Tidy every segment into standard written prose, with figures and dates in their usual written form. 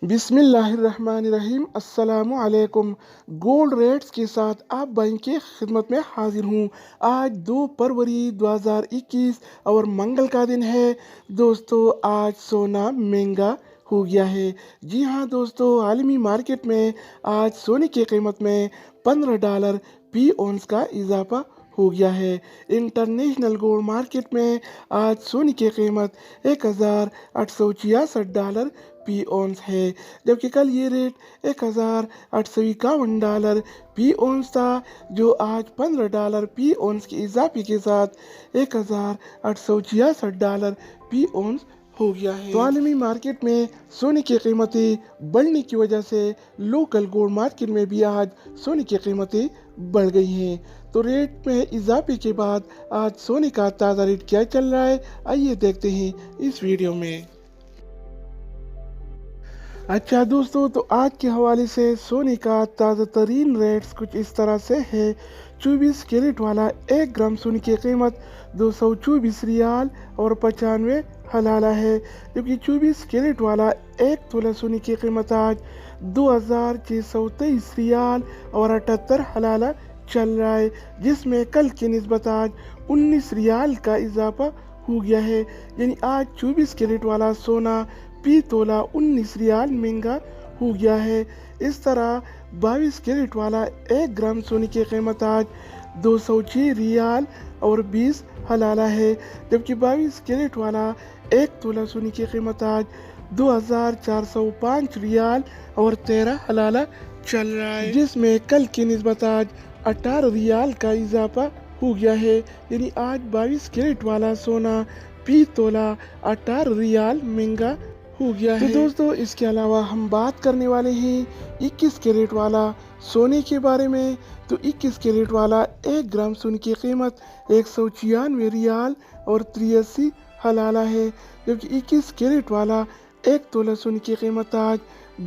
बिस्मिल्लाहिर्रहमानिर्रहीम। अस्सलामु अलैकुम। गोल्ड रेट्स के साथ आप भाई के खिदमत में हाजिर हूँ। आज 2 फरवरी 2021 और मंगल का दिन है। दोस्तों, आज सोना महंगा हो गया है। जी हाँ दोस्तों, आलमी मार्केट में आज सोने की कीमत में $15 फी औंस का इजाफा हो गया है। इंटरनेशनल गोल्ड मार्केट में आज सोने की कीमत $1866 फी औंस है, जबकि कल ये रेट $1851 फी औंस था, जो आज $15 फी औंस के इजाफे के साथ $1866 फी औंस हो गया है। तो आलमी मार्केट में सोने की कीमतें बढ़ने की वजह से लोकल गोल्ड मार्केट में भी आज सोने की कीमतें बढ़ गई हैं। तो रेट में इजाफे के बाद आज सोने का ताज़ा रेट क्या चल रहा है, आइए देखते हैं इस वीडियो में। अच्छा दोस्तों, तो आज के हवाले से सोने का ताज़ा तरीन रेट्स कुछ इस तरह से है। 24 कैरेट वाला 1 ग्राम सोने की कीमत 224 रियाल और 95 हलाला है, जबकि 24 कैरेट वाला 1 तोला सोने की कीमत आज 2623 रियाल और 78 हलाला चल रहा है, जिसमें कल की निस्बत आज 19 रियाल का इजाफा हो गया है। यानी आज 24 कैरेट वाला सोना फी तोला 19 रियाल महंगा हो गया है। इस तरह 22 कैरेट वाला 1 ग्राम सोने की कीमत आज 206 रियाल और 20 हलाला है, जबकि 22 कैरेट वाला 1 तोला सोने की कीमत आज 2405 रियाल और 13 हलाला चल रहा है, जिसमें कल की निस्बत आज 18 रियाल का इजाफा हो गया है। यानी आज 22 कैरेट वाला सोना फी तोला 18 रियाल महंगा हो गया है। तो दोस्तों, इसके अलावा हम बात करने वाले हैं 21 कैरेट वाला सोने के बारे में। तो 21 कैरेट वाला 1 ग्राम सोने की कीमत 196 रियाल और 83 हलाला है, जबकि 21 कैरेट वाला 1 तोला सोने की कीमत आज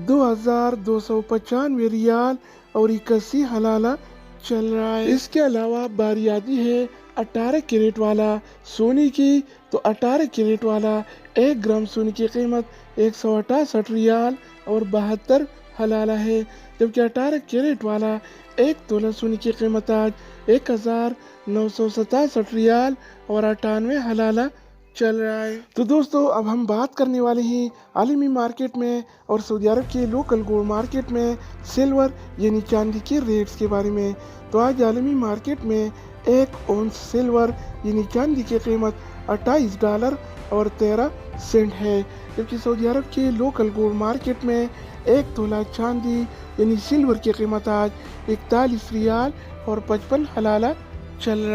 2295 रियाल और 81 हलाला चल रहा है। इसके अलावा बारी आती है 18 कैरेट वाला सोने की। तो 18 कैरेट वाला 1 ग्राम सोने की कीमत 168 रियाल और 72 हलाला है, जबकि 18 कैरेट वाला 1 तोला सोने की कीमत आज 1967 रियाल और 98 हलाला चल रहा है। तो दोस्तों, अब हम बात करने वाले हैं आलमी मार्केट में और सऊदी अरब के लोकल गोल्ड मार्केट में सिल्वर यानी चांदी के रेट्स के बारे में। तो आज आलमी मार्केट में 1 औंस सिल्वर यानी चांदी की कीमत $28 और 13 सेंट है, जबकि सऊदी अरब के लोकल गोल्ड मार्केट में 1 तोला चांदी यानी सिल्वर की कीमत आज 41 रियाल और 55 हलाला चल रहा है।